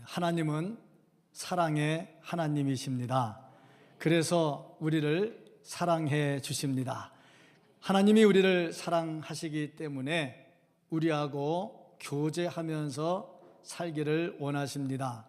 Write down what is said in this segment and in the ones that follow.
하나님은 사랑의 하나님이십니다. 그래서 우리를 사랑해 주십니다. 하나님이 우리를 사랑하시기 때문에 우리하고 교제하면서 살기를 원하십니다.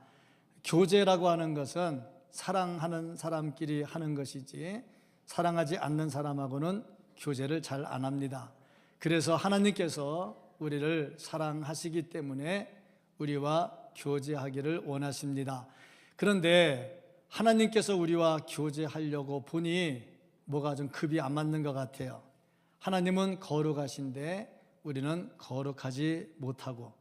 교제라고 하는 것은 사랑하는 사람끼리 하는 것이지 사랑하지 않는 사람하고는 교제를 잘 안 합니다. 그래서 하나님께서 우리를 사랑하시기 때문에 우리와 교제하기를 원하십니다. 그런데 하나님께서 우리와 교제하려고 보니 뭐가 좀 급이 안 맞는 것 같아요. 하나님은 거룩하신데 우리는 거룩하지 못하고,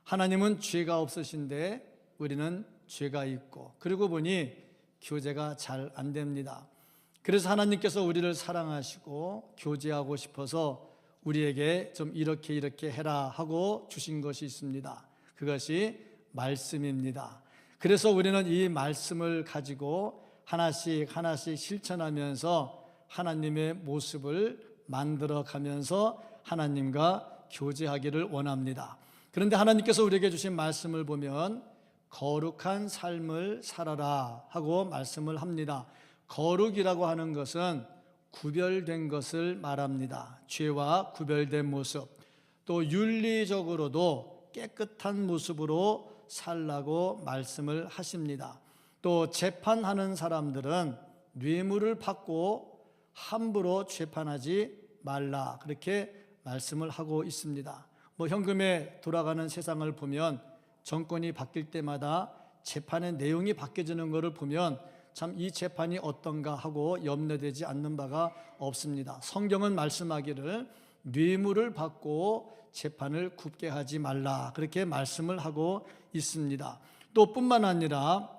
하나님은 죄가 없으신데 우리는 죄가 있고, 그러고 보니 교제가 잘 안 됩니다. 그래서 하나님께서 우리를 사랑하시고 교제하고 싶어서 우리에게 좀 이렇게 해라 하고 주신 것이 있습니다. 그것이 말씀입니다. 그래서 우리는 이 말씀을 가지고 하나씩 실천하면서 하나님의 모습을 만들어 가면서 하나님과 교제하기를 원합니다. 그런데 하나님께서 우리에게 주신 말씀을 보면 거룩한 삶을 살아라 하고 말씀을 합니다. 거룩이라고 하는 것은 구별된 것을 말합니다. 죄와 구별된 모습, 또 윤리적으로도 깨끗한 모습으로 살라고 말씀을 하십니다. 또 재판하는 사람들은 뇌물을 받고 함부로 재판하지 말라, 그렇게 말씀을 하고 있습니다. 현금에 돌아가는 세상을 보면 정권이 바뀔 때마다 재판의 내용이 바뀌어지는 것을 보면 참 이 재판이 어떤가 하고 염려되지 않는 바가 없습니다. 성경은 말씀하기를 뇌물을 받고 재판을 굽게 하지 말라, 그렇게 말씀을 하고 있습니다. 또 뿐만 아니라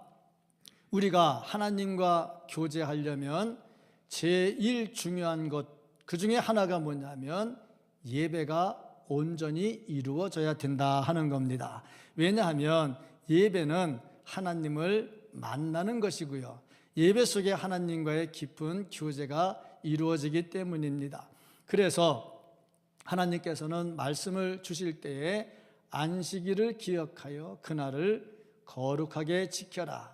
우리가 하나님과 교제하려면 제일 중요한 것, 그 중에 하나가 뭐냐면 예배가 온전히 이루어져야 된다 하는 겁니다. 왜냐하면 예배는 하나님을 만나는 것이고요, 예배 속에 하나님과의 깊은 교제가 이루어지기 때문입니다. 그래서 하나님께서는 말씀을 주실 때에 안식일을 기억하여 그날을 거룩하게 지켜라,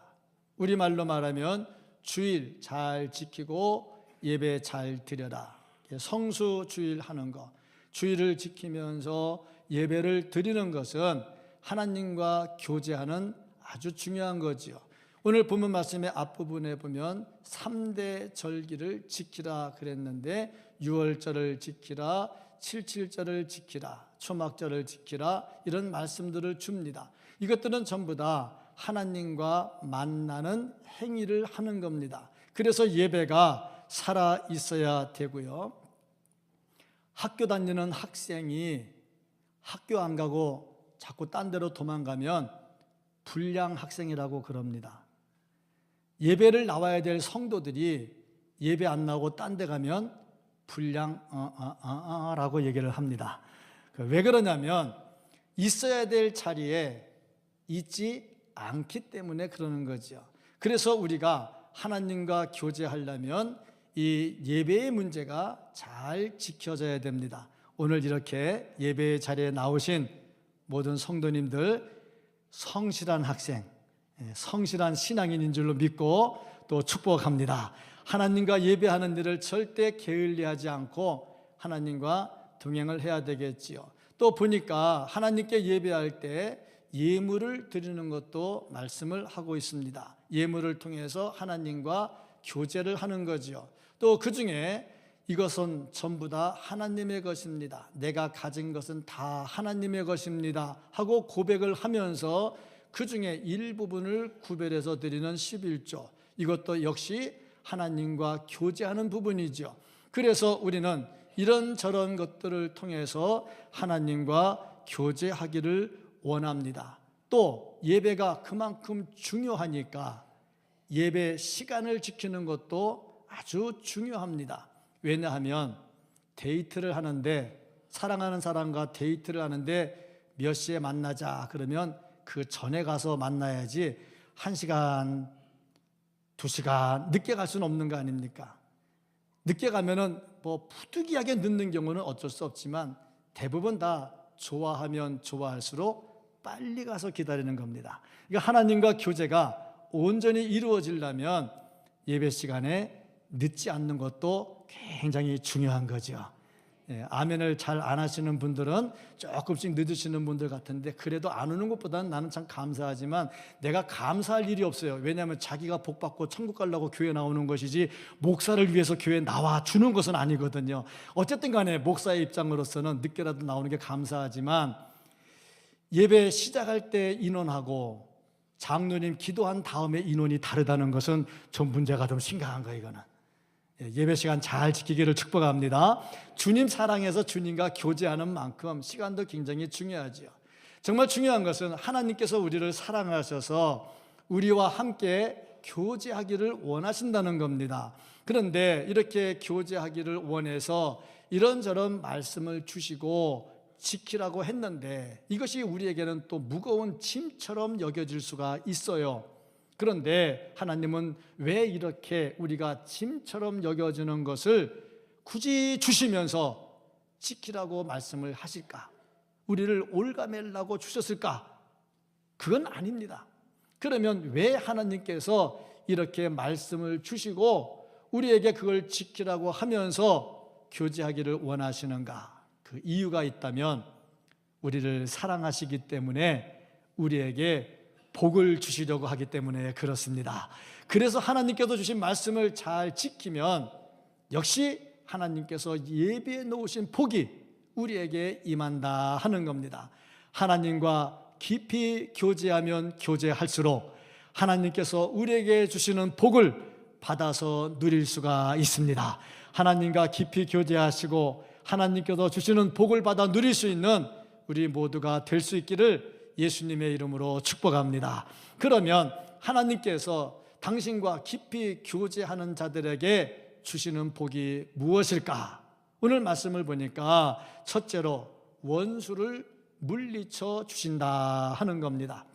우리말로 말하면 주일 잘 지키고 예배 잘 드려라, 성수주일 하는 것, 주일을 지키면서 예배를 드리는 것은 하나님과 교제하는 아주 중요한 거지요. 오늘 본문 말씀의 앞부분에 보면 3대 절기를 지키라 그랬는데 6월절을 지키라, 77절을 지키라, 초막절을 지키라, 이런 말씀들을 줍니다. 이것들은 전부 다 하나님과 만나는 행위를 하는 겁니다. 그래서 예배가 살아 있어야 되고요, 학교 다니는 학생이 학교 안 가고 자꾸 딴 데로 도망가면 불량 학생이라고 그럽니다. 예배를 나와야 될 성도들이 예배 안 나오고 딴 데 가면 불량 라고 얘기를 합니다. 왜 그러냐면 있어야 될 자리에 있지 않기 때문에 그러는 거죠. 그래서 우리가 하나님과 교제하려면 이 예배의 문제가 잘 지켜져야 됩니다. 오늘 이렇게 예배의 자리에 나오신 모든 성도님들 성실한 학생, 성실한 신앙인인 줄로 믿고 또 축복합니다. 하나님과 예배하는 일을 절대 게을리하지 않고 하나님과 동행을 해야 되겠지요. 또 보니까 하나님께 예배할 때 예물을 드리는 것도 말씀을 하고 있습니다. 예물을 통해서 하나님과 교제를 하는 거죠. 또 그 중에 이것은 전부 다 하나님의 것입니다, 내가 가진 것은 다 하나님의 것입니다 하고 고백을 하면서 그 중에 일부분을 구별해서 드리는 11조, 이것도 역시 하나님과 교제하는 부분이죠. 그래서 우리는 이런저런 것들을 통해서 하나님과 교제하기를 원합니다. 또 예배가 그만큼 중요하니까 예배 시간을 지키는 것도 아주 중요합니다. 왜냐하면 데이트를 하는데, 사랑하는 사람과 데이트를 하는데 몇 시에 만나자 그러면 그 전에 가서 만나야지 1시간, 2시간 늦게 갈 수는 없는 거 아닙니까? 늦게 가면은 부득이하게 늦는 경우는 어쩔 수 없지만 대부분 다 좋아하면 좋아할수록 빨리 가서 기다리는 겁니다. 그러니까 하나님과 교제가 온전히 이루어지려면 예배 시간에 늦지 않는 것도 굉장히 중요한 거죠. 아멘을 잘 안 하시는 분들은 조금씩 늦으시는 분들 같은데, 그래도 안 오는 것보다는 나는 참 감사하지만 내가 감사할 일이 없어요. 왜냐하면 자기가 복 받고 천국 가려고 교회 나오는 것이지 목사를 위해서 교회 나와 주는 것은 아니거든요. 어쨌든 간에 목사의 입장으로서는 늦게라도 나오는 게 감사하지만, 예배 시작할 때 인원하고 장로님 기도한 다음에 인원이 다르다는 것은 좀 문제가 좀 심각한 거예요. 이거는 예배 시간 잘 지키기를 축복합니다. 주님 사랑해서 주님과 교제하는 만큼 시간도 굉장히 중요하죠. 정말 중요한 것은 하나님께서 우리를 사랑하셔서 우리와 함께 교제하기를 원하신다는 겁니다. 그런데 이렇게 교제하기를 원해서 이런저런 말씀을 주시고 지키라고 했는데, 이것이 우리에게는 또 무거운 짐처럼 여겨질 수가 있어요. 그런데 하나님은 왜 이렇게 우리가 짐처럼 여겨지는 것을 굳이 주시면서 지키라고 말씀을 하실까? 우리를 올가매려고 주셨을까? 그건 아닙니다. 그러면 왜 하나님께서 이렇게 말씀을 주시고 우리에게 그걸 지키라고 하면서 교제하기를 원하시는가? 그 이유가 있다면, 우리를 사랑하시기 때문에 우리에게 복을 주시려고 하기 때문에 그렇습니다. 그래서 하나님께서 주신 말씀을 잘 지키면 역시 하나님께서 예비해 놓으신 복이 우리에게 임한다 하는 겁니다. 하나님과 깊이 교제하면 교제할수록 하나님께서 우리에게 주시는 복을 받아서 누릴 수가 있습니다. 하나님과 깊이 교제하시고 하나님께서 주시는 복을 받아 누릴 수 있는 우리 모두가 될 수 있기를 예수님의 이름으로 축복합니다. 그러면 하나님께서 당신과 깊이 교제하는 자들에게 주시는 복이 무엇일까? 오늘 말씀을 보니까 첫째로 원수를 물리쳐 주신다 하는 겁니다.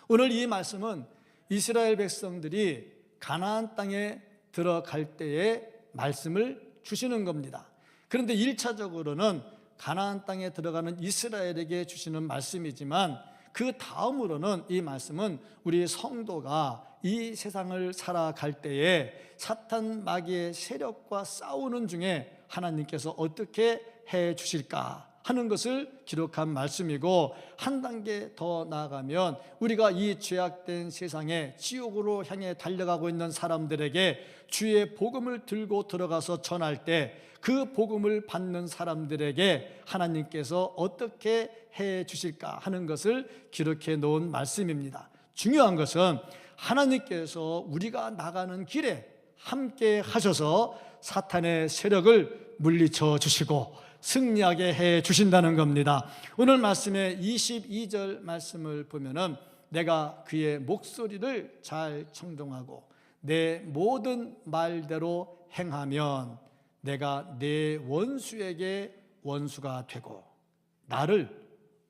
오늘 이 말씀은 이스라엘 백성들이 가나안 땅에 들어갈 때의 말씀을 주시는 겁니다. 그런데 1차적으로는 가나안 땅에 들어가는 이스라엘에게 주시는 말씀이지만, 그 다음으로는 이 말씀은 우리 성도가 이 세상을 살아갈 때에 사탄 마귀의 세력과 싸우는 중에 하나님께서 어떻게 해 주실까 하는 것을 기록한 말씀이고, 한 단계 더 나아가면 우리가 이 죄악된 세상에 지옥으로 향해 달려가고 있는 사람들에게 주의 복음을 들고 들어가서 전할 때 그 복음을 받는 사람들에게 하나님께서 어떻게 해 주실까 하는 것을 기록해 놓은 말씀입니다. 중요한 것은 하나님께서 우리가 나가는 길에 함께 하셔서 사탄의 세력을 물리쳐 주시고 승리하게 해 주신다는 겁니다. 오늘 말씀의 22절 말씀을 보면은, 내가 그의 목소리를 잘 청종하고 내 모든 말대로 행하면 내가 내 원수에게 원수가 되고, 나를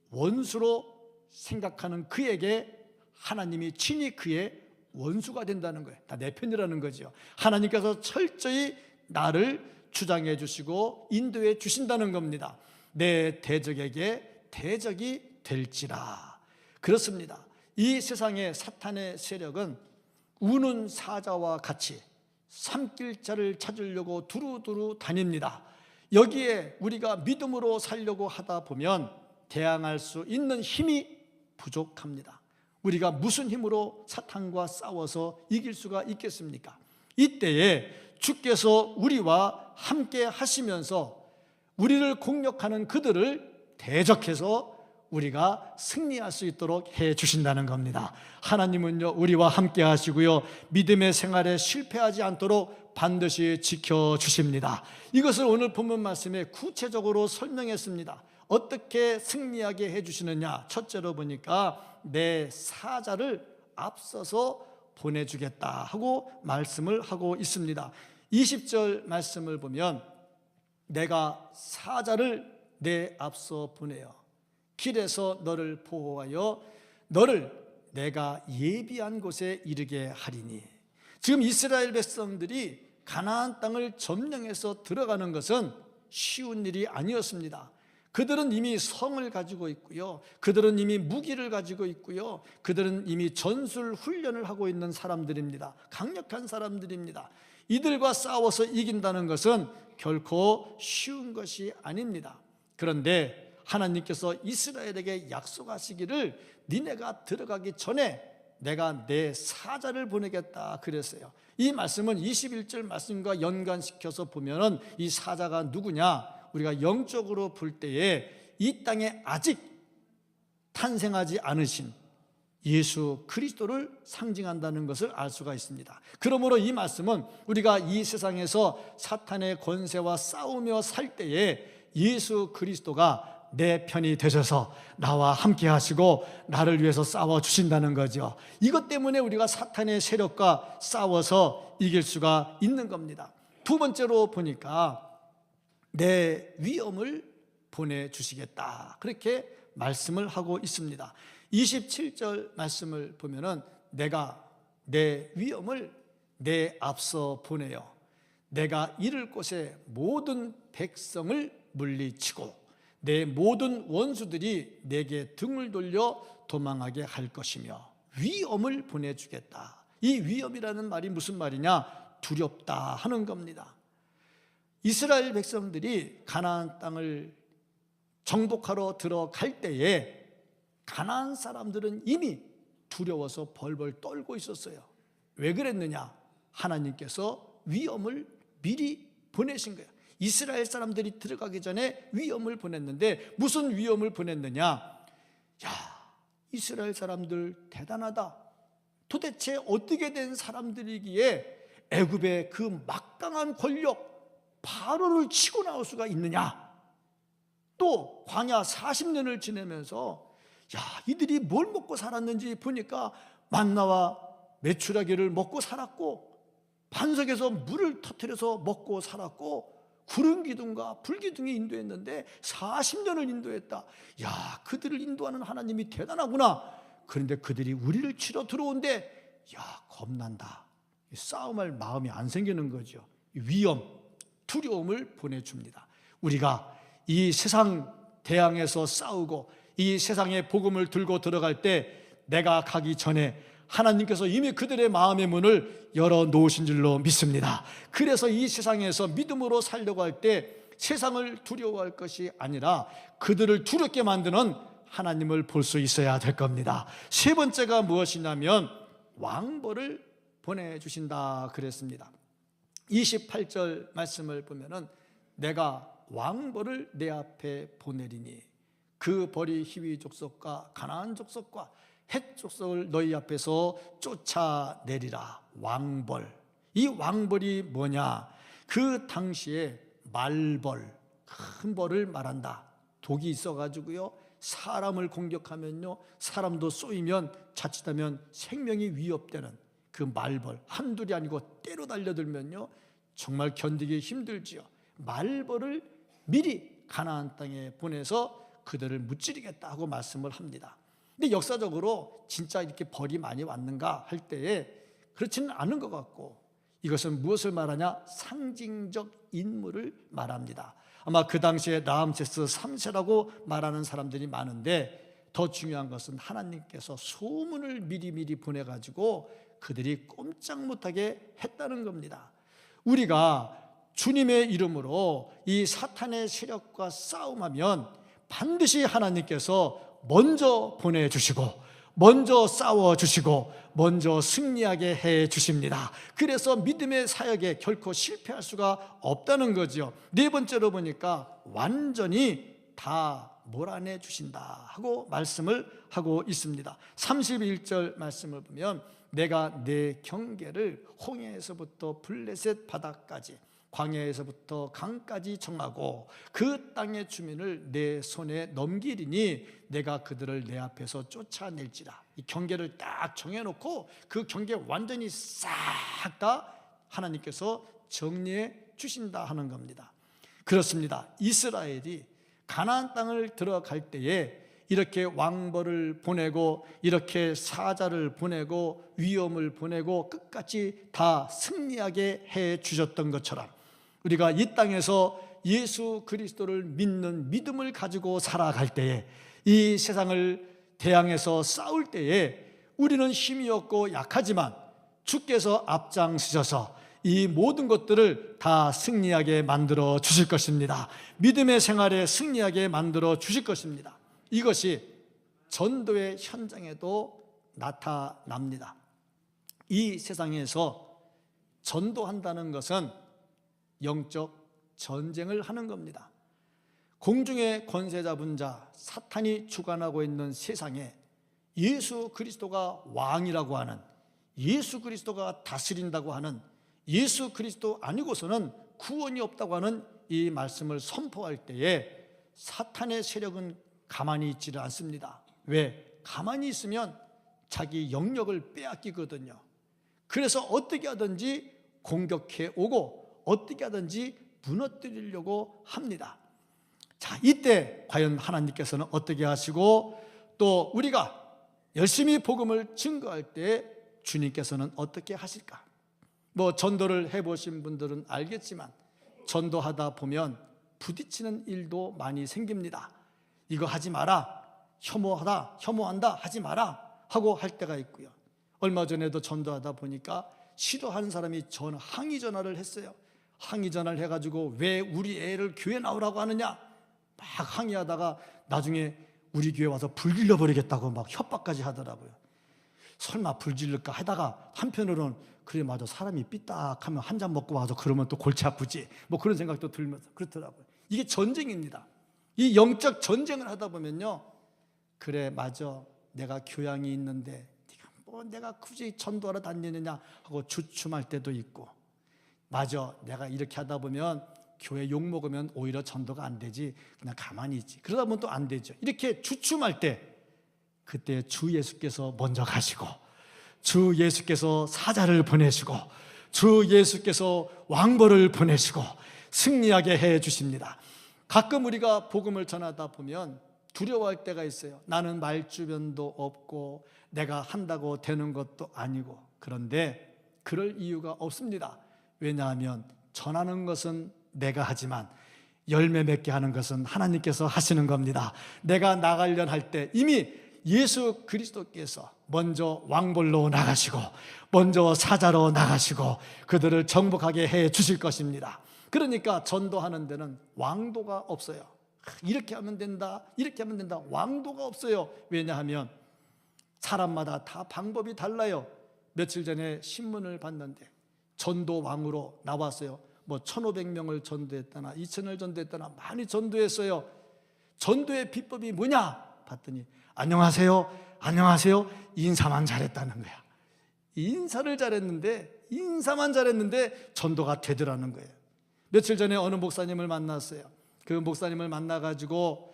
원수로 생각하는 그에게 하나님이 친히 그의 원수가 된다는 거예요. 다 내 편이라는 거죠. 하나님께서 철저히 나를 주장해 주시고 인도해 주신다는 겁니다. 내 대적에게 대적이 될지라. 그렇습니다. 이 세상의 사탄의 세력은 우는 사자와 같이 삼킬 자를 찾으려고 두루두루 다닙니다. 여기에 우리가 믿음으로 살려고 하다 보면 대항할 수 있는 힘이 부족합니다. 우리가 무슨 힘으로 사탄과 싸워서 이길 수가 있겠습니까? 이때에 주께서 우리와 함께 하시면서 우리를 공격하는 그들을 대적해서 우리가 승리할 수 있도록 해 주신다는 겁니다. 하나님은요, 우리와 함께 하시고요, 믿음의 생활에 실패하지 않도록 반드시 지켜주십니다. 이것을 오늘 본문 말씀에 구체적으로 설명했습니다. 어떻게 승리하게 해 주시느냐? 첫째로 보니까 내 사자를 앞서서 보내주겠다 하고 말씀을 하고 있습니다. 20절 말씀을 보면, 내가 사자를 내 앞서 보내어 길에서 너를 보호하여 너를 내가 예비한 곳에 이르게 하리니. 지금 이스라엘 백성들이 가나안 땅을 점령해서 들어가는 것은 쉬운 일이 아니었습니다. 그들은 이미 성을 가지고 있고요, 그들은 이미 무기를 가지고 있고요, 그들은 이미 전술 훈련을 하고 있는 사람들입니다. 강력한 사람들입니다. 이들과 싸워서 이긴다는 것은 결코 쉬운 것이 아닙니다. 그런데 하나님께서 이스라엘에게 약속하시기를 니네가 들어가기 전에 내가 내 사자를 보내겠다 그랬어요. 이 말씀은 21절 말씀과 연관시켜서 보면 이 사자가 누구냐, 우리가 영적으로 볼 때에 이 땅에 아직 탄생하지 않으신 예수 그리스도를 상징한다는 것을 알 수가 있습니다. 그러므로 이 말씀은 우리가 이 세상에서 사탄의 권세와 싸우며 살 때에 예수 그리스도가 내 편이 되셔서 나와 함께 하시고 나를 위해서 싸워 주신다는 거죠. 이것 때문에 우리가 사탄의 세력과 싸워서 이길 수가 있는 겁니다. 두 번째로 보니까 내 위엄을 보내주시겠다, 그렇게 말씀을 하고 있습니다. 27절 말씀을 보면은 내가 내 위엄을 내 앞서 보내요 내가 이를 곳에 모든 백성을 물리치고 내 모든 원수들이 내게 등을 돌려 도망하게 할 것이며 위엄을 보내주겠다. 이 위엄이라는 말이 무슨 말이냐? 두렵다 하는 겁니다. 이스라엘 백성들이 가나안 땅을 정복하러 들어갈 때에 가나안 사람들은 이미 두려워서 벌벌 떨고 있었어요. 왜 그랬느냐? 하나님께서 위엄을 미리 보내신 거예요. 이스라엘 사람들이 들어가기 전에 위엄을 보냈는데 무슨 위엄을 보냈느냐? 야, 이스라엘 사람들 대단하다. 도대체 어떻게 된 사람들이기에 애굽의 그 막강한 권력 바로를 치고 나올 수가 있느냐? 또 광야 40년을 지내면서 야, 이들이 뭘 먹고 살았는지 보니까 만나와 메추라기를 먹고 살았고 반석에서 물을 터뜨려서 먹고 살았고 구름 기둥과 불 기둥이 인도했는데 40년을 인도했다. 야, 그들을 인도하는 하나님이 대단하구나. 그런데 그들이 우리를 치러 들어온데 야, 겁난다. 싸움할 마음이 안 생기는 거죠. 위험, 두려움을 보내줍니다. 우리가 이 세상 대항에서 싸우고 이 세상에 복음을 들고 들어갈 때 내가 가기 전에 하나님께서 이미 그들의 마음의 문을 열어놓으신 줄로 믿습니다. 그래서 이 세상에서 믿음으로 살려고 할 때 세상을 두려워할 것이 아니라 그들을 두렵게 만드는 하나님을 볼 수 있어야 될 겁니다. 세 번째가 무엇이냐면 왕벌을 보내주신다 그랬습니다. 28절 말씀을 보면은 내가 왕벌을 내 앞에 보내리니 그 벌이 히위 족속과 가나안 족속과 헷 족속을 너희 앞에서 쫓아내리라. 왕벌. 이 왕벌이 뭐냐? 그 당시에 말벌, 큰 벌을 말한다. 독이 있어가지고요, 사람을 공격하면요, 사람도 쏘이면 자칫하면 생명이 위협되는 그 말벌, 한둘이 아니고 때로 달려들면요 정말 견디기 힘들지요. 말벌을 미리 가나안 땅에 보내서 그들을 무찌르겠다 하고 말씀을 합니다. 근데 역사적으로 진짜 이렇게 벌이 많이 왔는가 할 때에 그렇지는 않은 것 같고, 이것은 무엇을 말하냐? 상징적 인물을 말합니다. 아마 그 당시에 라암세스 3세라고 말하는 사람들이 많은데, 더 중요한 것은 하나님께서 소문을 미리 보내가지고 그들이 꼼짝 못하게 했다는 겁니다. 우리가 주님의 이름으로 이 사탄의 세력과 싸움하면 반드시 하나님께서 먼저 보내주시고 먼저 싸워주시고 먼저 승리하게 해주십니다. 그래서 믿음의 사역에 결코 실패할 수가 없다는 거죠. 네 번째로 보니까 완전히 다 몰아내 주신다 하고 말씀을 하고 있습니다. 31절 말씀을 보면 내가 내 경계를 홍해에서부터 블레셋 바다까지 광야에서부터 강까지 정하고 그 땅의 주민을 내 손에 넘기리니 내가 그들을 내 앞에서 쫓아낼지라. 이 경계를 딱 정해놓고 그 경계 완전히 싹 다 하나님께서 정리해 주신다 하는 겁니다. 그렇습니다. 이스라엘이 가나안 땅을 들어갈 때에 이렇게 왕벌을 보내고 이렇게 사자를 보내고 위엄을 보내고 끝까지 다 승리하게 해 주셨던 것처럼 우리가 이 땅에서 예수 그리스도를 믿는 믿음을 가지고 살아갈 때에, 이 세상을 대항해서 싸울 때에 우리는 힘이 없고 약하지만 주께서 앞장서셔서 이 모든 것들을 다 승리하게 만들어 주실 것입니다. 믿음의 생활에 승리하게 만들어 주실 것입니다. 이것이 전도의 현장에도 나타납니다. 이 세상에서 전도한다는 것은 영적 전쟁을 하는 겁니다. 공중의 권세 잡은 자 사탄이 주관하고 있는 세상에 예수 그리스도가 왕이라고 하는, 예수 그리스도가 다스린다고 하는, 예수 그리스도 아니고서는 구원이 없다고 하는 이 말씀을 선포할 때에 사탄의 세력은 가만히 있지를 않습니다. 왜? 가만히 있으면 자기 영역을 빼앗기거든요. 그래서 어떻게 하든지 공격해 오고 어떻게 하든지 무너뜨리려고 합니다. 자, 이때 과연 하나님께서는 어떻게 하시고, 또 우리가 열심히 복음을 증거할 때 주님께서는 어떻게 하실까? 전도를 해보신 분들은 알겠지만 전도하다 보면 부딪히는 일도 많이 생깁니다. 이거 하지 마라, 혐오한다 하지 마라 하고 할 때가 있고요. 얼마 전에도 전도하다 보니까 싫어하는 사람이 항의 전화를 했어요. 항의 전화를 해가지고 왜 우리 애를 교회 나오라고 하느냐 막 항의하다가 나중에 우리 교회 와서 불 질러버리겠다고 막 협박까지 하더라고요. 설마 불 지를까 하다가 한편으로는 그래 맞아, 사람이 삐딱하면 한 잔 먹고 와서 그러면 또 골치 아프지, 그런 생각도 들면서 그렇더라고요. 이게 전쟁입니다. 이 영적 전쟁을 하다 보면요, 그래 맞아, 내가 교양이 있는데 내가 굳이 전도하러 다니느냐 하고 주춤할 때도 있고, 맞아, 내가 이렇게 하다 보면 교회 욕먹으면 오히려 전도가 안 되지, 그냥 가만히 있지, 그러다 보면 또 안 되죠. 이렇게 주춤할 때 그때 주 예수께서 먼저 가시고, 주 예수께서 사자를 보내시고, 주 예수께서 왕벌을 보내시고 승리하게 해 주십니다. 가끔 우리가 복음을 전하다 보면 두려워할 때가 있어요. 나는 말주변도 없고 내가 한다고 되는 것도 아니고. 그런데 그럴 이유가 없습니다. 왜냐하면 전하는 것은 내가 하지만 열매 맺게 하는 것은 하나님께서 하시는 겁니다. 내가 나가려 할 때 이미 예수 그리스도께서 먼저 왕벌로 나가시고 먼저 사자로 나가시고 그들을 정복하게 해 주실 것입니다. 그러니까 전도하는 데는 왕도가 없어요. 이렇게 하면 된다, 이렇게 하면 된다, 왕도가 없어요. 왜냐하면 사람마다 다 방법이 달라요. 며칠 전에 신문을 봤는데 전도 왕으로 나왔어요. 1,500명을 전도했다나 2,000을 전도했다나 많이 전도했어요. 전도의 비법이 뭐냐 봤더니 안녕하세요, 안녕하세요, 인사만 잘했다는 거야. 인사만 잘했는데 전도가 되더라는 거예요. 며칠 전에 어느 목사님을 만났어요. 그 목사님을 만나가지고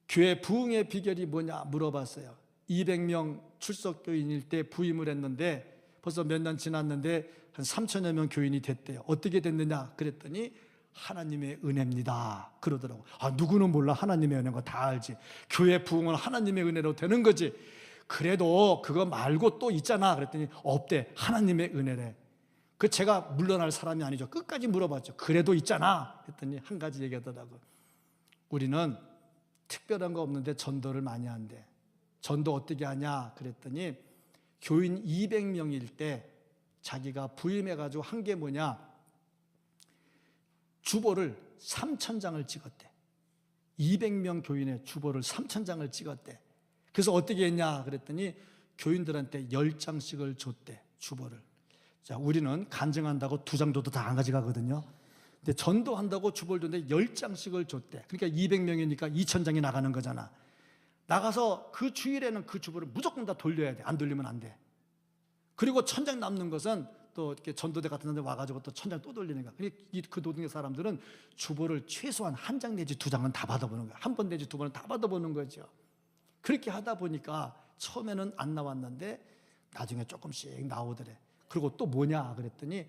교회 부흥의 비결이 뭐냐 물어봤어요. 200명 출석교인일 때 부임을 했는데 벌써 몇 년 지났는데 한 3,000여 명 교인이 됐대요. 어떻게 됐느냐 그랬더니 하나님의 은혜입니다 그러더라고. 누구는 몰라, 하나님의 은혜인 거 다 알지. 교회 부흥은 하나님의 은혜로 되는 거지. 그래도 그거 말고 또 있잖아 그랬더니 없대. 하나님의 은혜래. 제가 물러날 사람이 아니죠. 끝까지 물어봤죠. 그래도 있잖아 했더니 한 가지 얘기하더라고. 우리는 특별한 거 없는데 전도를 많이 한대. 전도 어떻게 하냐 그랬더니 교인 200명일 때 자기가 부임해가지고 한 게 뭐냐, 주보를 3,000장을 찍었대. 200명 교인의 주보를 3,000장을 찍었대. 그래서 어떻게 했냐 그랬더니 교인들한테 10장씩을 줬대, 주보를. 자, 우리는 간증한다고 2장 줘도 다 안 가져가거든요. 근데 전도한다고 주보를 줬는데 10장씩을 줬대. 그러니까 200명이니까 2,000장이 나가는 거잖아. 나가서 그 주일에는 그 주보를 무조건 다 돌려야 돼. 안 돌리면 안 돼. 그리고 1,000장 남는 것은 또 이렇게 전도대 같은 데 와가지고 또 1,000장 또 돌리는 거야. 그 노동의 사람들은 주보를 최소한 1장 내지 2장은 다 받아보는 거야. 1번 내지 2번은 다 받아보는 거죠. 그렇게 하다 보니까 처음에는 안 나왔는데 나중에 조금씩 나오더래. 그리고 또 뭐냐 그랬더니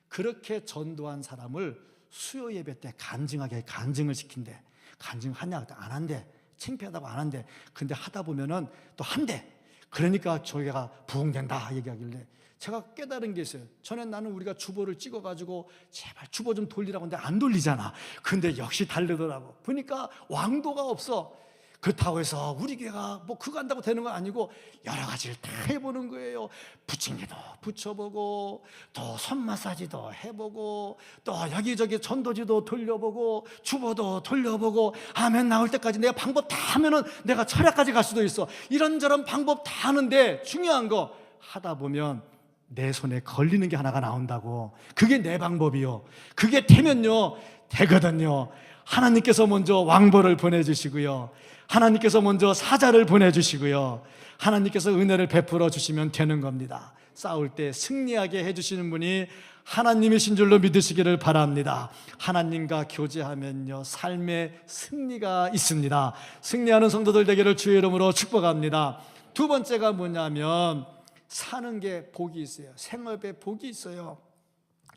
그렇게 전도한 사람을 수요 예배 때 간증을 시킨대. 간증하냐? 안 한대. 창피하다고 안 한대. 근데 하다 보면은 또 한대. 그러니까 교회가 부흥된다 얘기하길래 제가 깨달은 게 있어요. 전에 나는 우리가 주보를 찍어가지고 제발 주보 좀 돌리라고 하는데 안 돌리잖아. 근데 역시 다르더라고. 보니까 왕도가 없어. 그렇다고 해서 우리 교회가 뭐 그거 한다고 되는 건 아니고 여러 가지를 다 해보는 거예요. 부침개도 붙여보고 또 손 마사지도 해보고 또 여기저기 전도지도 돌려보고 주보도 돌려보고 아멘 나올 때까지 내가 방법 다 하면은 내가 철학까지 갈 수도 있어. 이런저런 방법 다 하는데 중요한 거 하다 보면 내 손에 걸리는 게 하나가 나온다고. 그게 내 방법이요. 그게 되면요 되거든요. 하나님께서 먼저 왕보를 보내주시고요, 하나님께서 먼저 사자를 보내주시고요, 하나님께서 은혜를 베풀어 주시면 되는 겁니다. 싸울 때 승리하게 해주시는 분이 하나님이신 줄로 믿으시기를 바랍니다. 하나님과 교제하면요 삶의 승리가 있습니다. 승리하는 성도들 되기를 주의 이름으로 축복합니다. 두 번째가 뭐냐면 사는 게 복이 있어요. 생업에 복이 있어요.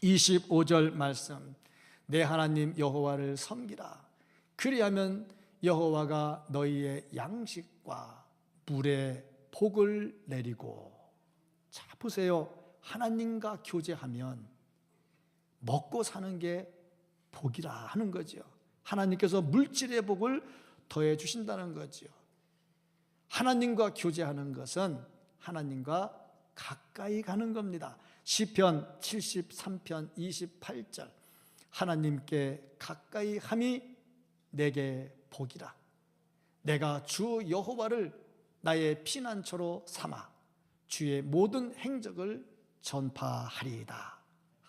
25절 말씀, 내 하나님 여호와를 섬기라. 그리하면 여호와가 너희의 양식과 물에 복을 내리고. 자 보세요. 하나님과 교제하면 먹고 사는 게 복이라 하는 거죠. 하나님께서 물질의 복을 더해 주신다는 거죠. 하나님과 교제하는 것은 하나님과 가까이 가는 겁니다. 시편 73편 28절, 하나님께 가까이 함이 내게 복이라. 내가 주 여호와를 나의 피난처로 삼아 주의 모든 행적을 전파하리이다.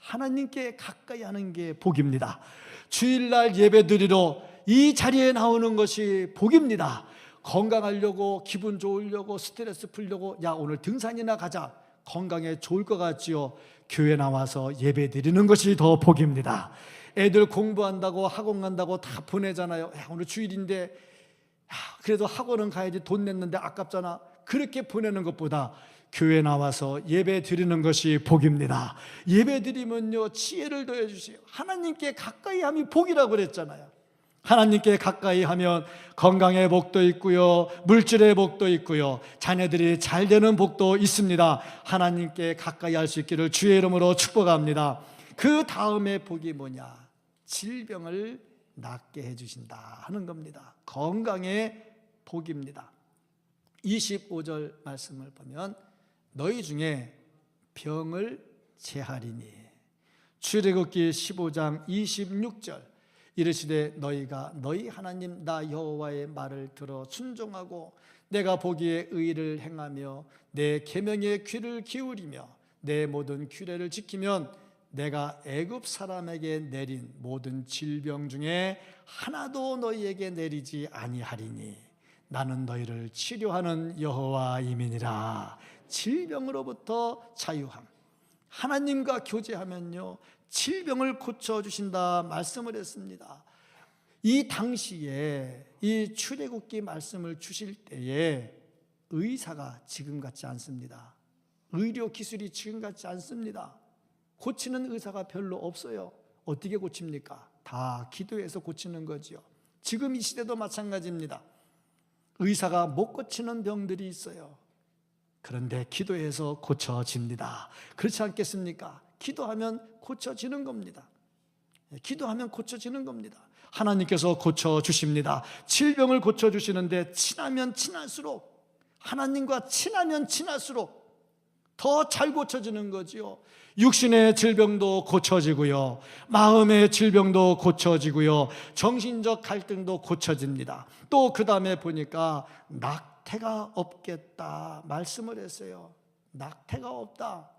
하나님께 가까이 하는 게 복입니다. 주일날 예배드리러 이 자리에 나오는 것이 복입니다. 건강하려고, 기분 좋으려고, 스트레스 풀려고, 야 오늘 등산이나 가자, 건강에 좋을 것 같지요. 교회 나와서 예배 드리는 것이 더 복입니다. 애들 공부한다고 학원 간다고 다 보내잖아요. 야 오늘 주일인데 그래도 학원은 가야지, 돈 냈는데 아깝잖아. 그렇게 보내는 것보다 교회 나와서 예배 드리는 것이 복입니다. 예배 드리면요 지혜를 더해 주세요. 하나님께 가까이 함이 복이라고 그랬잖아요. 하나님께 가까이 하면 건강의 복도 있고요, 물질의 복도 있고요, 자녀들이 잘 되는 복도 있습니다. 하나님께 가까이 할 수 있기를 주의 이름으로 축복합니다. 그 다음에 복이 뭐냐? 질병을 낫게 해주신다 하는 겁니다. 건강의 복입니다. 25절 말씀을 보면 너희 중에 병을 제하리니. 출애굽기 15장 26절, 이르시되 너희가 너희 하나님 나 여호와의 말을 들어 순종하고 내가 보기에 의를 행하며 내 계명에 귀를 기울이며 내 모든 규례를 지키면 내가 애굽 사람에게 내린 모든 질병 중에 하나도 너희에게 내리지 아니하리니 나는 너희를 치료하는 여호와임이니라. 질병으로부터 자유함. 하나님과 교제하면요 질병을 고쳐주신다 말씀을 했습니다. 이 당시에 이 출애굽기 말씀을 주실 때에 의사가 지금 같지 않습니다. 의료 기술이 지금 같지 않습니다. 고치는 의사가 별로 없어요. 어떻게 고칩니까? 다 기도해서 고치는 거죠. 지금 이 시대도 마찬가지입니다. 의사가 못 고치는 병들이 있어요. 그런데 기도해서 고쳐집니다. 그렇지 않겠습니까? 기도하면 고쳐지는 겁니다. 기도하면 고쳐지는 겁니다. 하나님께서 고쳐주십니다. 질병을 고쳐주시는데 친하면 친할수록, 하나님과 친하면 친할수록 더 잘 고쳐지는 거지요. 육신의 질병도 고쳐지고요, 마음의 질병도 고쳐지고요, 정신적 갈등도 고쳐집니다. 또 그 다음에 보니까 낙태가 없겠다 말씀을 했어요. 낙태가 없다.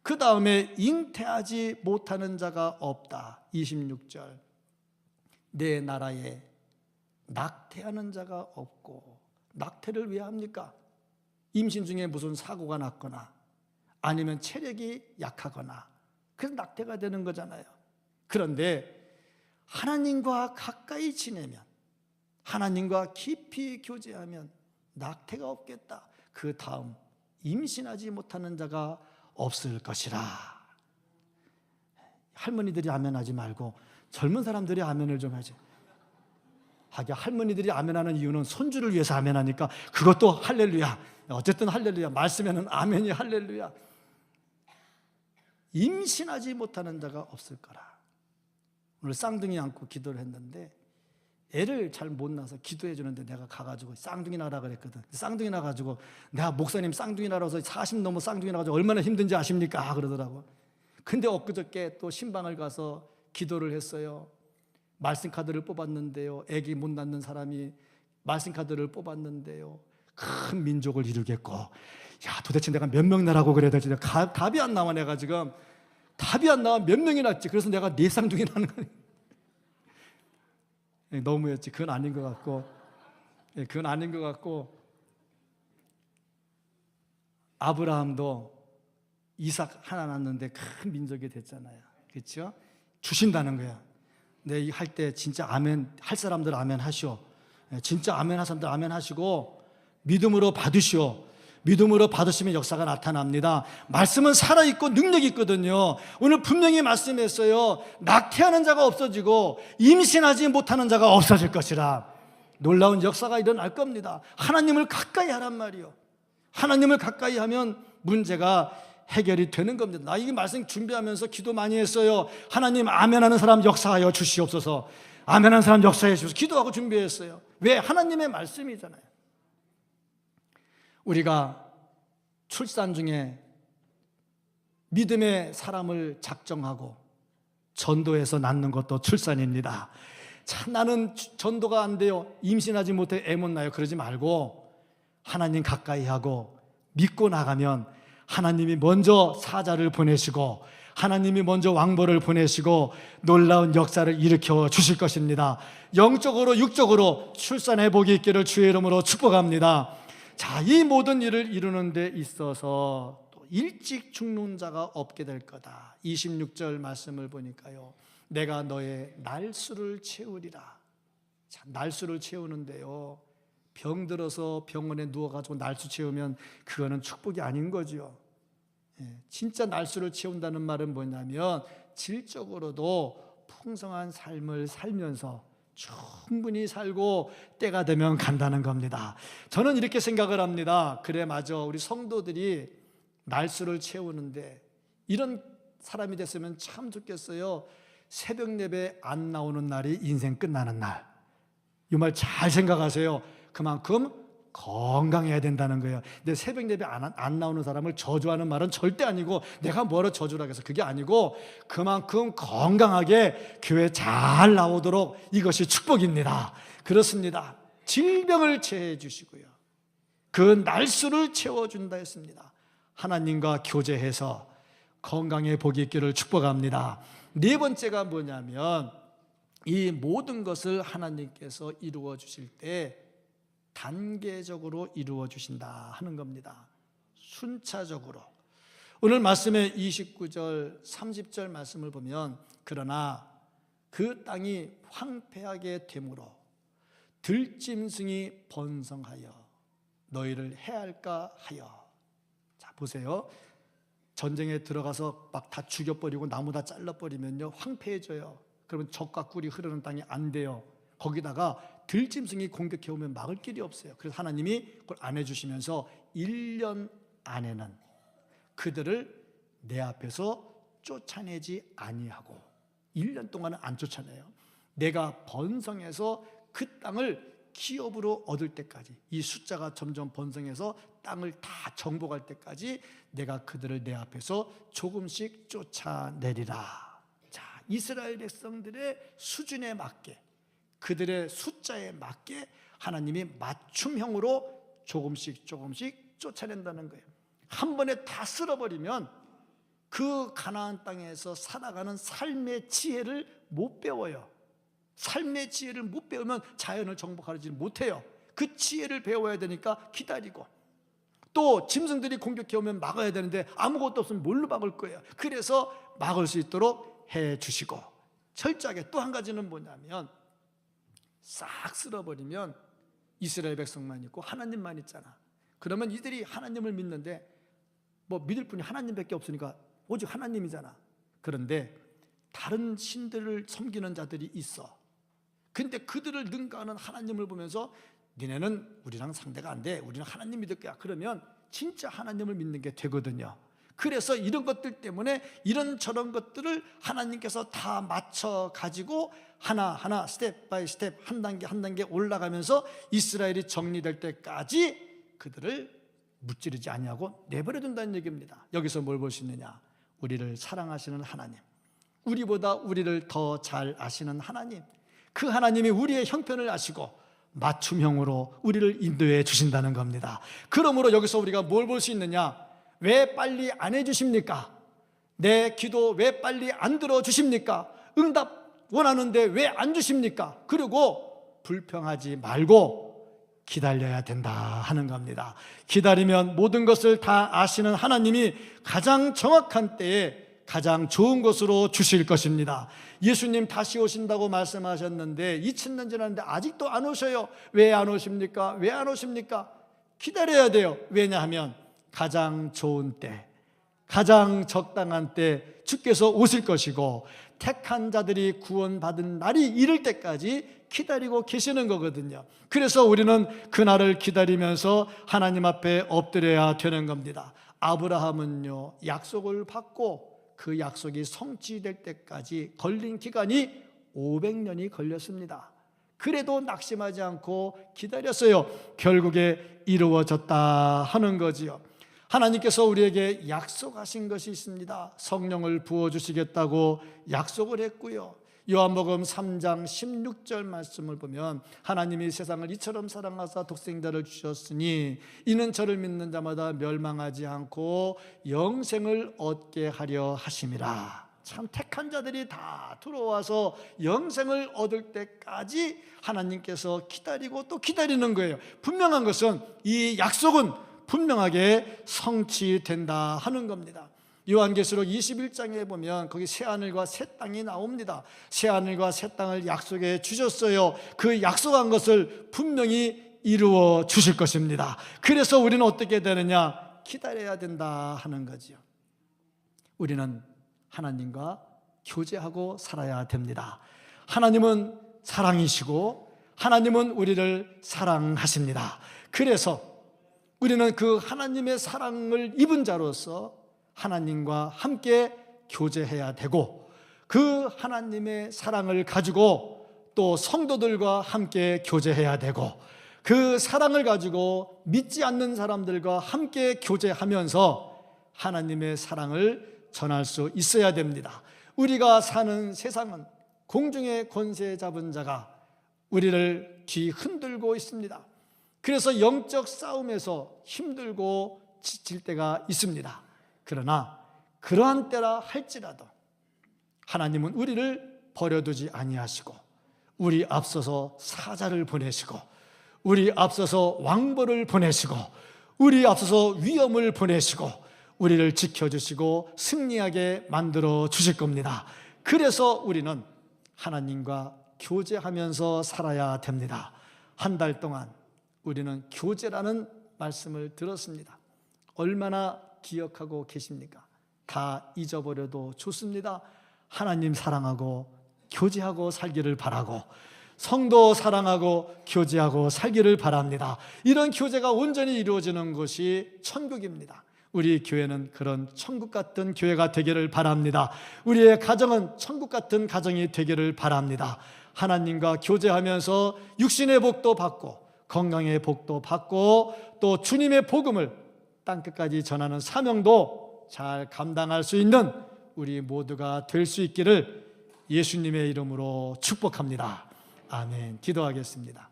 그 다음에 잉태하지 못하는 자가 없다. 26절, 내 나라에 낙태하는 자가 없고. 낙태를 왜 합니까? 임신 중에 무슨 사고가 났거나 아니면 체력이 약하거나, 그래서 낙태가 되는 거잖아요. 그런데 하나님과 가까이 지내면, 하나님과 깊이 교제하면 낙태가 없겠다. 그 다음 임신하지 못하는 자가 없을 것이라. 할머니들이 아멘하지 말고 젊은 사람들이 아멘을 좀 하지. 하긴 할머니들이 아멘하는 이유는 손주를 위해서 아멘하니까 그것도 할렐루야. 어쨌든 할렐루야. 말씀에는 아멘이 할렐루야. 임신하지 못하는 자가 없을 거라. 오늘 쌍둥이 안고 기도를 했는데 애를 잘 못 낳아서 기도해 주는데 내가 가가지고 쌍둥이 낳으라 그랬거든. 쌍둥이 낳아가지고 내가 목사님 쌍둥이 낳아서 40 넘어 쌍둥이 낳아가지고 얼마나 힘든지 아십니까? 그러더라고. 근데 엊그저께 또 신방을 가서 기도를 했어요. 말씀 카드를 뽑았는데요, 애기 못 낳는 사람이 말씀 카드를 뽑았는데요, 큰 민족을 이루겠고, 야 도대체 내가 몇 명 나라고 그래야 될지 답이 안 나와. 내가 지금 답이 안 나와. 몇 명이 낳지? 그래서 내가 4쌍둥이 낳는 거예요. 너무했지. 그건 아닌 것 같고, 그건 아닌 것 같고, 아브라함도 이삭 하나 낳는데 큰 민족이 됐잖아요. 그렇죠? 주신다는 거야. 내 할 때 진짜 아멘 할 사람들 아멘 하시오. 진짜 아멘 할 사람들 아멘 하시고 믿음으로 받으시오. 믿음으로 받으시면 역사가 나타납니다. 말씀은 살아있고 능력이 있거든요. 오늘 분명히 말씀했어요. 낙태하는 자가 없어지고 임신하지 못하는 자가 없어질 것이라. 놀라운 역사가 일어날 겁니다. 하나님을 가까이 하란 말이요. 하나님을 가까이 하면 문제가 해결이 되는 겁니다. 나 이 말씀 준비하면서 기도 많이 했어요. 하나님 아멘하는 사람 역사하여 주시옵소서. 아멘하는 사람 역사해 주셔서 기도하고 준비했어요. 왜? 하나님의 말씀이잖아요. 우리가 출산 중에 믿음의 사람을 작정하고 전도해서 낳는 것도 출산입니다. 참 나는 전도가 안 돼요, 임신하지 못해 애 못 낳아요, 그러지 말고 하나님 가까이 하고 믿고 나가면 하나님이 먼저 사자를 보내시고 하나님이 먼저 왕보를 보내시고 놀라운 역사를 일으켜 주실 것입니다. 영적으로 육적으로 출산의 복이 있기를 주의 이름으로 축복합니다. 자, 이 모든 일을 이루는 데 있어서 또 일찍 죽는 자가 없게 될 거다. 26절 말씀을 보니까요, 내가 너의 날수를 채우리라. 자, 날수를 채우는데요, 병들어서 병원에 누워가지고 날수 채우면 그거는 축복이 아닌 거죠. 진짜 날수를 채운다는 말은 뭐냐면 질적으로도 풍성한 삶을 살면서 충분히 살고 때가 되면 간다는 겁니다. 저는 이렇게 생각을 합니다. 그래, 맞아, 우리 성도들이 날수를 채우는데 이런 사람이 됐으면 참 좋겠어요. 새벽 예배 안 나오는 날이 인생 끝나는 날. 이 말 잘 생각하세요. 그만큼 건강해야 된다는 거예요. 근데 새벽 예배 안 나오는 사람을 저주하는 말은 절대 아니고, 내가 뭐로 저주라 해서 그게 아니고, 그만큼 건강하게 교회 잘 나오도록 이것이 축복입니다. 그렇습니다. 질병을 제해 주시고요, 그 날수를 채워준다 했습니다. 하나님과 교제해서 건강에 복이 있기를 축복합니다. 네 번째가 뭐냐면, 이 모든 것을 하나님께서 이루어 주실 때 단계적으로 이루어 주신다 하는 겁니다. 순차적으로. 오늘 말씀의 29절 30절 말씀을 보면, 그러나 그 땅이 황폐하게 되므로 들짐승이 번성하여 너희를 해할까 하여. 자, 보세요. 전쟁에 들어가서 막 다 죽여버리고 나무 다 잘라버리면요, 황폐해져요. 그러면 적과 꿀이 흐르는 땅이 안 돼요. 거기다가 들짐승이 공격해 오면 막을 길이 없어요. 그래서 하나님이 그걸 안 해주시면서 1년 안에는 그들을 내 앞에서 쫓아내지 아니하고, 1년 동안은 안 쫓아내요. 내가 번성해서 그 땅을 기업으로 얻을 때까지, 이 숫자가 점점 번성해서 땅을 다 정복할 때까지 내가 그들을 내 앞에서 조금씩 쫓아내리라. 자, 이스라엘 백성들의 수준에 맞게, 그들의 숫자에 맞게 하나님이 맞춤형으로 조금씩 쫓아낸다는 거예요. 한 번에 다 쓸어버리면 그 가나안 땅에서 살아가는 삶의 지혜를 못 배워요. 삶의 지혜를 못 배우면 자연을 정복하지 못해요. 그 지혜를 배워야 되니까 기다리고, 또 짐승들이 공격해 오면 막아야 되는데 아무것도 없으면 뭘로 막을 거예요. 그래서 막을 수 있도록 해 주시고, 철저하게 또 한 가지는 뭐냐면, 싹 쓸어버리면 이스라엘 백성만 있고 하나님만 있잖아. 그러면 이들이 하나님을 믿는데 뭐 믿을 분이 하나님밖에 없으니까 오직 하나님이잖아. 그런데 다른 신들을 섬기는 자들이 있어. 근데 그들을 능가하는 하나님을 보면서 니네는 우리랑 상대가 안 돼, 우리는 하나님 믿을 거야. 그러면 진짜 하나님을 믿는 게 되거든요. 그래서 이런 것들 때문에 이런저런 것들을 하나님께서 다 맞춰 가지고 하나하나 스텝 바이 스텝 한 단계 한 단계 올라가면서 이스라엘이 정리될 때까지 그들을 무찌르지 아니하고 내버려 둔다는 얘기입니다. 여기서 뭘 볼 수 있느냐? 우리를 사랑하시는 하나님, 우리보다 우리를 더 잘 아시는 하나님, 그 하나님이 우리의 형편을 아시고 맞춤형으로 우리를 인도해 주신다는 겁니다. 그러므로 여기서 우리가 뭘 볼 수 있느냐? 왜 빨리 안 해주십니까? 내 기도 왜 빨리 안 들어주십니까? 응답 원하는데 왜 안 주십니까? 그리고 불평하지 말고 기다려야 된다 하는 겁니다. 기다리면 모든 것을 다 아시는 하나님이 가장 정확한 때에 가장 좋은 것으로 주실 것입니다. 예수님 다시 오신다고 말씀하셨는데 2000년 지났는데 아직도 안 오셔요. 왜 안 오십니까? 왜 안 오십니까? 기다려야 돼요. 왜냐하면 가장 좋은 때, 가장 적당한 때 주께서 오실 것이고 택한 자들이 구원받은 날이 이를 때까지 기다리고 계시는 거거든요. 그래서 우리는 그날을 기다리면서 하나님 앞에 엎드려야 되는 겁니다. 아브라함은요, 약속을 받고 그 약속이 성취될 때까지 걸린 기간이 500년이 걸렸습니다. 그래도 낙심하지 않고 기다렸어요. 결국에 이루어졌다 하는 거지요. 하나님께서 우리에게 약속하신 것이 있습니다. 성령을 부어주시겠다고 약속을 했고요. 요한복음 3장 16절 말씀을 보면 하나님이 세상을 이처럼 사랑하사 독생자를 주셨으니 이는 저를 믿는 자마다 멸망하지 않고 영생을 얻게 하려 하심이라. 참 택한 자들이 다 들어와서 영생을 얻을 때까지 하나님께서 기다리고 또 기다리는 거예요. 분명한 것은 이 약속은 분명하게 성취된다 하는 겁니다. 요한계시록 21장에 보면 거기 새하늘과 새 땅이 나옵니다. 새하늘과 새 땅을 약속해 주셨어요. 그 약속한 것을 분명히 이루어 주실 것입니다. 그래서 우리는 어떻게 되느냐? 기다려야 된다 하는 거지요. 우리는 하나님과 교제하고 살아야 됩니다. 하나님은 사랑이시고 하나님은 우리를 사랑하십니다. 그래서 우리는 그 하나님의 사랑을 입은 자로서 하나님과 함께 교제해야 되고 그 하나님의 사랑을 가지고 또 성도들과 함께 교제해야 되고 그 사랑을 가지고 믿지 않는 사람들과 함께 교제하면서 하나님의 사랑을 전할 수 있어야 됩니다. 우리가 사는 세상은 공중의 권세 잡은 자가 우리를 뒤흔들고 있습니다. 그래서 영적 싸움에서 힘들고 지칠 때가 있습니다. 그러나 그러한 때라 할지라도 하나님은 우리를 버려두지 아니하시고 우리 앞서서 사자를 보내시고 우리 앞서서 왕벌을 보내시고 우리 앞서서 위험을 보내시고 우리를 지켜주시고 승리하게 만들어 주실 겁니다. 그래서 우리는 하나님과 교제하면서 살아야 됩니다. 한 달 동안 우리는 교제라는 말씀을 들었습니다. 얼마나 기억하고 계십니까? 다 잊어버려도 좋습니다. 하나님 사랑하고 교제하고 살기를 바라고 성도 사랑하고 교제하고 살기를 바랍니다. 이런 교제가 온전히 이루어지는 것이 천국입니다. 우리 교회는 그런 천국 같은 교회가 되기를 바랍니다. 우리의 가정은 천국 같은 가정이 되기를 바랍니다. 하나님과 교제하면서 육신의 복도 받고 건강의 복도 받고 또 주님의 복음을 땅끝까지 전하는 사명도 잘 감당할 수 있는 우리 모두가 될 수 있기를 예수님의 이름으로 축복합니다. 아멘. 기도하겠습니다.